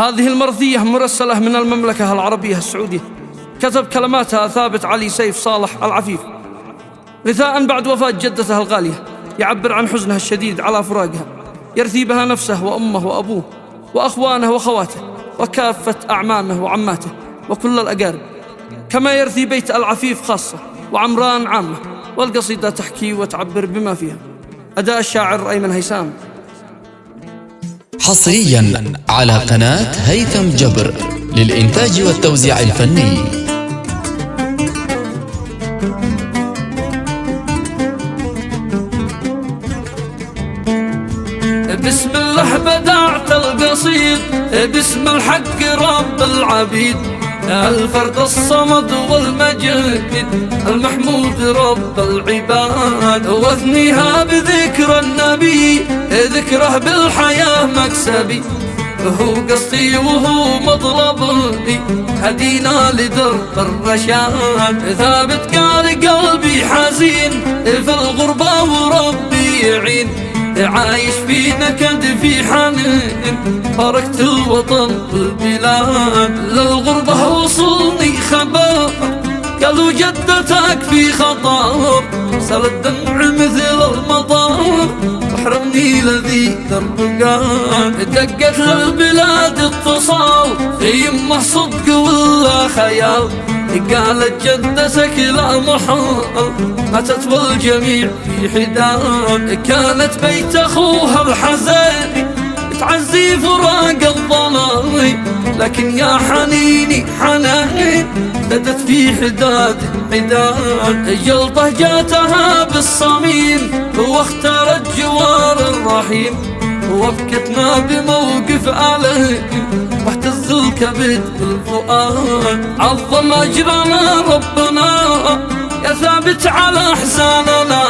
هذه المرثية مرسلة من المملكة العربية السعودية. كتب كلماتها ثابت علي سيف صالح العفيف، رثاء بعد وفاة جدته الغالية، يعبر عن حزنها الشديد على فراقها، يرثي بها نفسه وأمه وأبوه وأخوانه وخواته وكافة أعمامه وعماته وكل الأقارب، كما يرثي بيت العفيف خاصة وعمران عامة. والقصيدة تحكي وتعبر بما فيها. أداء الشاعر أيمن هيثم. حصريا على قناة هيثم جبر للإنتاج والتوزيع الفني. بسم الله بدعت القصيد، باسم الحق رب العبيد، الفرد الصمد والمجيد المحمود رب العباد، واثنيها بذكر النبي، ذكره بالحياة مكسبي، هو قصدي وهو مطلبي، هدينا لدرب الرشاد. ثابت قال قلبي حزين في الغربة وربي يعين، عايش في نكد في حنين، فرقت الوطن والبلاد، للغربة وصلني خبر قالوا جدتك في خطر، سال الدمع مثل المطر وحرمني لذي دربقان، دقت للبلاد اتصال يمه صدق ولا خيال، قالت جدتك لا محال ماتت والجميع في حدان، كانت بيت اخوها الحزين تعزي فراق الظلام، لكن يا حنيني حنين بدت في حداد حدان، جلطه جاتها بالصميم واختارت جوار الرحيم، وفكتنا بموقف عليه واهتز الكبد بالفؤاد، عظم اجرنا ربنا يا ثابت على احزاننا،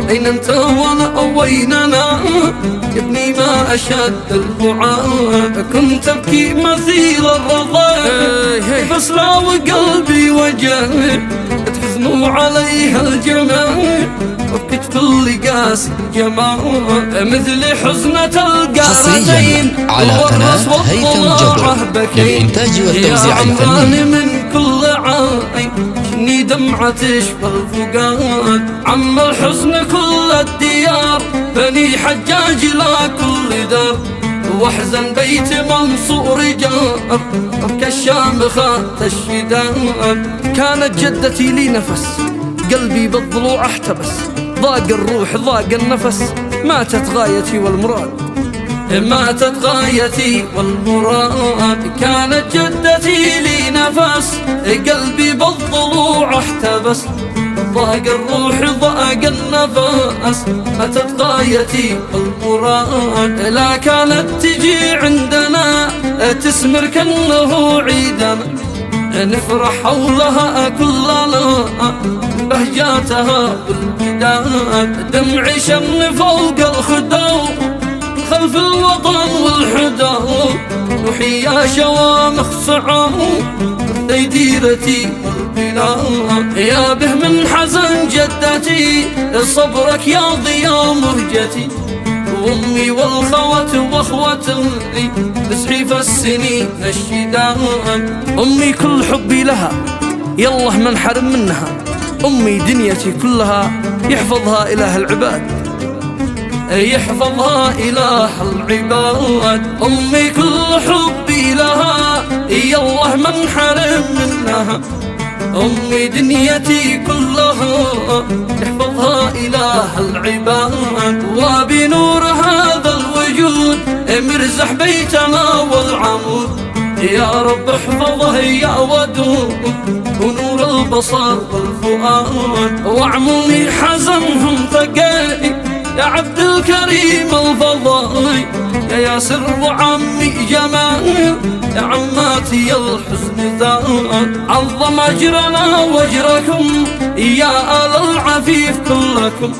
اين انت وانا ويننا يا ابني ما اشد البعاد، كنت ابكي مثيل الرضا فسرى وقلبي وجع، تحزنوا عليها الجمال وبكت كل قاسي جمال، مثل حزنة القارتين على قناة هيثم جبر للإنتاج والتوزيع الفني. من كل عين شني دمعة تشفى الفقاد، عم الحزن كل الديار بني حجاج لا كل دار، واحزن بيت منصور جار كالشام خات الشداد، كانت جدتي لي نفس قلبي بالضلوع احتبس، ضاق الروح ضاق النفس ماتت غايتي والمراد، ماتت غايتي والمراد، كانت جدتي لي نفس قلبي بالضلوع احتبس، ضاق الروح ضاق النفس ماتت غايتي والمراد، لا كانت تجي عندنا تسمر كأنه عيدنا، نفرح حولها كلنا بهجاتها بالبداد، دمعي شن فوق الخدود خلف الوطن والحدود، روحي يا شوامخ صعود ديرتي والبلاد، يا به من حزن جدتي صبرك يا ضياء مهجتي، وامي والخوات واخوتي بسعيف السنين الشداد، امي كل حبي لها يالله ما انحرم منها، امي دنيتي كلها يحفظها اله العباد، يحفظها اله العباد، امي كل حبي لها يالله ما انحرم منها، امي دنيتي كلها يحفظها اله العباد، وبنور هذا الوجود مرزح بيتنا والعمود، يا رب احفظه يا ودود ونور البصر والفؤاد، وعمومي حزنهم ثقيل يا عبد الكريم الفضاي، يا ياسر وعمي جمال يا عماتي الحزن ذاب، عظم اجرنا واجركم يا آل العفيف كلكم،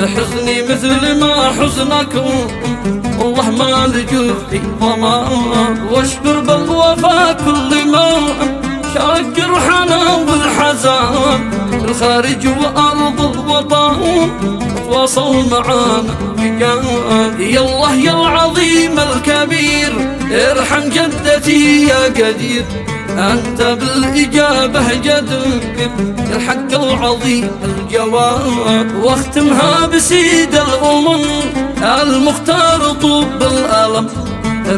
حزني مثل ما حزنكم والله ما لجرحي ضمان، واشكر بالوفا كل ما شارك جرحنا والحزان، الخارج وأرض الوطن تواصل معانا بجان. يا الله يا العظيم الكبير ارحم جدتي يا قدير، أنت بالإجابة جدير الحق العظيم الجواب. واختمها بسيد الأمم المختار طوب الألم،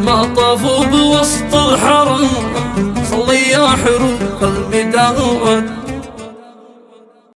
ما طافوا بوسط الحرم صلي يا حروف الميدان.